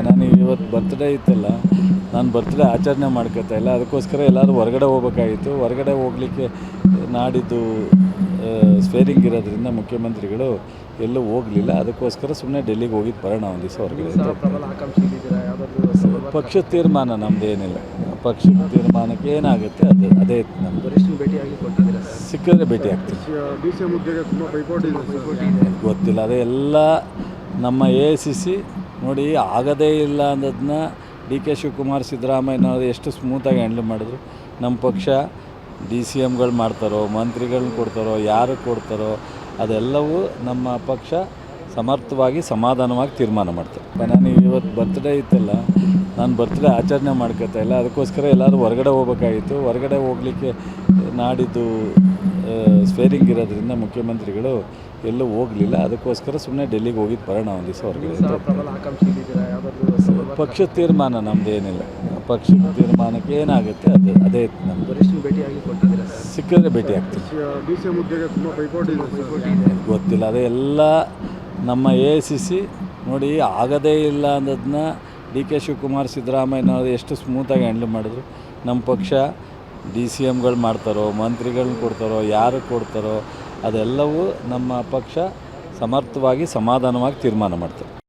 ನಾನು ಇವತ್ತು ಬರ್ತ್ಡೇ ಇತ್ತಲ್ಲ, ನಾನು ಬರ್ತ್ಡೇ ಆಚರಣೆ ಮಾಡ್ಕೊತಾ ಇಲ್ಲ. ಅದಕ್ಕೋಸ್ಕರ ಎಲ್ಲರೂ ಹೊರಗಡೆ ಹೋಗ್ಬೇಕಾಗಿತ್ತು. ಹೊರಗಡೆ ಹೋಗಲಿಕ್ಕೆ ನಾಡಿದ್ದು ಸ್ವೇರಿಂಗ್ ಇರೋದ್ರಿಂದ ಮುಖ್ಯಮಂತ್ರಿಗಳು ಎಲ್ಲೂ ಹೋಗಲಿಲ್ಲ. ಅದಕ್ಕೋಸ್ಕರ ಸುಮ್ಮನೆ ಡೆಲ್ಲಿಗೆ ಹೋಗಿದ್ದು ಬರೋಣ ಒಂದು ದಿವಸ ಹೊರಗಡೆ. ಪಕ್ಷದ ತೀರ್ಮಾನ ನಮ್ಮದೇನಿಲ್ಲ. ಪಕ್ಷದ ತೀರ್ಮಾನಕ್ಕೆ ಏನಾಗುತ್ತೆ ಅದೇ ನಮ್ಮದು. ಸಿಕ್ಕಿದ್ರೆ ಭೇಟಿ ಆಗ್ತೀನಿ. ಗೊತ್ತಿಲ್ಲ, ಅದೇ ಎಲ್ಲ ನಮ್ಮ AICC ನೋಡಿ ಆಗದೇ ಇಲ್ಲ ಅನ್ನೋದನ್ನ DK ಶಿವಕುಮಾರ್, ಸಿದ್ದರಾಮಯ್ಯನವರು ಎಷ್ಟು ಸ್ಮೂತಾಗಿ ಹ್ಯಾಂಡಲ್ ಮಾಡಿದ್ರು. ನಮ್ಮ ಪಕ್ಷ DCMಗಳು ಮಾಡ್ತಾರೋ, ಮಂತ್ರಿಗಳನ್ನ ಕೊಡ್ತಾರೋ, ಯಾರು ಕೊಡ್ತಾರೋ ಅದೆಲ್ಲವೂ ನಮ್ಮ ಪಕ್ಷ ಸಮರ್ಥವಾಗಿ ಸಮಾಧಾನವಾಗಿ ತೀರ್ಮಾನ ಮಾಡ್ತಾರೆ. ನಾನು ಇವತ್ತು ಬರ್ತ್ಡೇ ಇತ್ತಲ್ಲ, ನಾನು ಬರ್ತ್ಡೇ ಆಚರಣೆ ಮಾಡ್ಕೊತಾ ಇಲ್ಲ. ಅದಕ್ಕೋಸ್ಕರ ಎಲ್ಲರೂ ಹೊರಗಡೆ ಹೋಗ್ಬೇಕಾಗಿತ್ತು. ಹೊರಗಡೆ ಹೋಗಲಿಕ್ಕೆ ನಾಡಿದ್ದು ಸ್ವೇರಿಂಗ್ ಇರೋದ್ರಿಂದ ಮುಖ್ಯಮಂತ್ರಿಗಳು ಎಲ್ಲೂ ಹೋಗಲಿಲ್ಲ. ಅದಕ್ಕೋಸ್ಕರ ಸುಮ್ಮನೆ ಡೆಲ್ಲಿಗೆ ಹೋಗಿದ್ದು ಬರೋಣ ಒಂದು ದಿವಸ ಹೊರಗಡೆ. ಪಕ್ಷದ ತೀರ್ಮಾನ ನಮ್ಮದೇನಿಲ್ಲ. ಪಕ್ಷದ ತೀರ್ಮಾನಕ್ಕೆ ಏನಾಗುತ್ತೆ ಅದೇ ನಮ್ಮದು. ಸಿಕ್ಕಿದ್ರೆ ಭೇಟಿ ಆಗ್ತೀನಿ. ಗೊತ್ತಿಲ್ಲ, ಅದೇ ಎಲ್ಲ ನಮ್ಮ AICC ನೋಡಿ ಆಗದೇ ಇಲ್ಲ ಅನ್ನೋದನ್ನ DK ಶಿವಕುಮಾರ್, ಸಿದ್ದರಾಮಯ್ಯನವರು ಎಷ್ಟು ಸ್ಮೂತಾಗಿ ಹ್ಯಾಂಡಲ್ ಮಾಡಿದ್ರು. ನಮ್ಮ ಪಕ್ಷ DCMಗಳು ಮಾಡ್ತಾರೋ, ಮಂತ್ರಿಗಳನ್ನ ಕೊಡ್ತಾರೋ, ಯಾರು ಕೊಡ್ತಾರೋ ಅದೆಲ್ಲವೂ ನಮ್ಮ ಪಕ್ಷ ಸಮರ್ಥವಾಗಿ ಸಮಾಧಾನವಾಗಿ ತೀರ್ಮಾನ ಮಾಡ್ತಾರೆ.